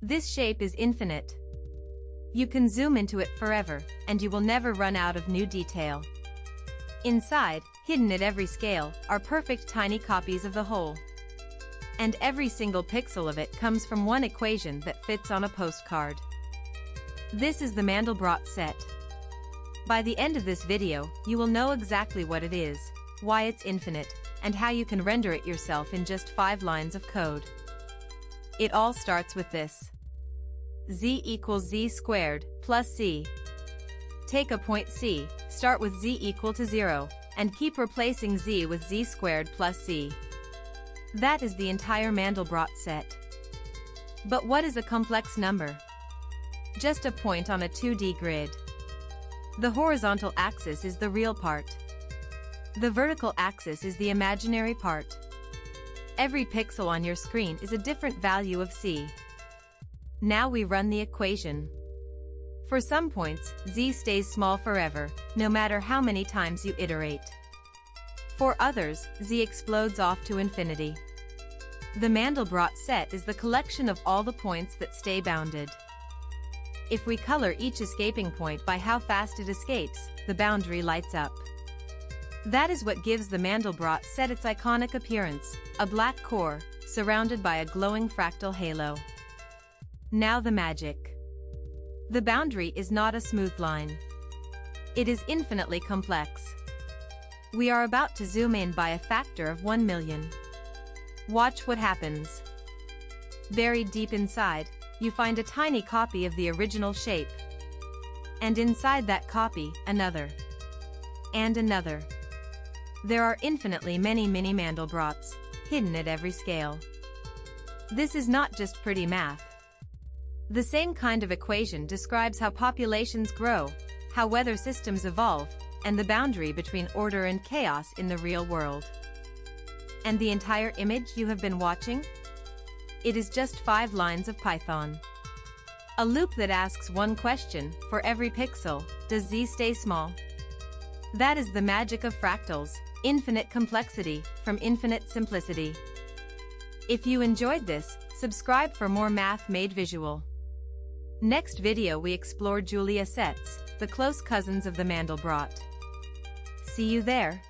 This shape is infinite. You can zoom into it forever, and you will never run out of new detail. Inside, hidden at every scale, are perfect tiny copies of the whole. And every single pixel of it comes from one equation that fits on a postcard. This is the Mandelbrot set. By the end of this video, you will know exactly what it is, why it's infinite, and how you can render it yourself in just 5 lines of code. It all starts with this. Z equals z squared plus c. Take a point C, start with z equal to 0, and keep replacing z with z squared plus c. That is the entire Mandelbrot set. But what is a complex number? Just a point on a 2D grid. The horizontal axis is the real part. The vertical axis is the imaginary part. Every pixel on your screen is a different value of c. Now we run the equation. For some points, z stays small forever, no matter how many times you iterate. For others, z explodes off to infinity. The Mandelbrot set is the collection of all the points that stay bounded. If we color each escaping point by how fast it escapes, the boundary lights up. That is what gives the Mandelbrot set its iconic appearance, a black core, surrounded by a glowing fractal halo. Now the magic. The boundary is not a smooth line. It is infinitely complex. We are about to zoom in by a factor of 1 million. Watch what happens. Buried deep inside, you find a tiny copy of the original shape. And inside that copy, another. And another. There are infinitely many Mini-Mandelbrots, hidden at every scale. This is not just pretty math. The same kind of equation describes how populations grow, how weather systems evolve, and the boundary between order and chaos in the real world. And the entire image you have been watching? It is just 5 lines of Python. A loop that asks one question, for every pixel, does z stay small? That is the magic of fractals, infinite complexity from infinite simplicity. If you enjoyed this, subscribe for more math made visual. Next video we explore Julia sets, the close cousins of the Mandelbrot. See you there.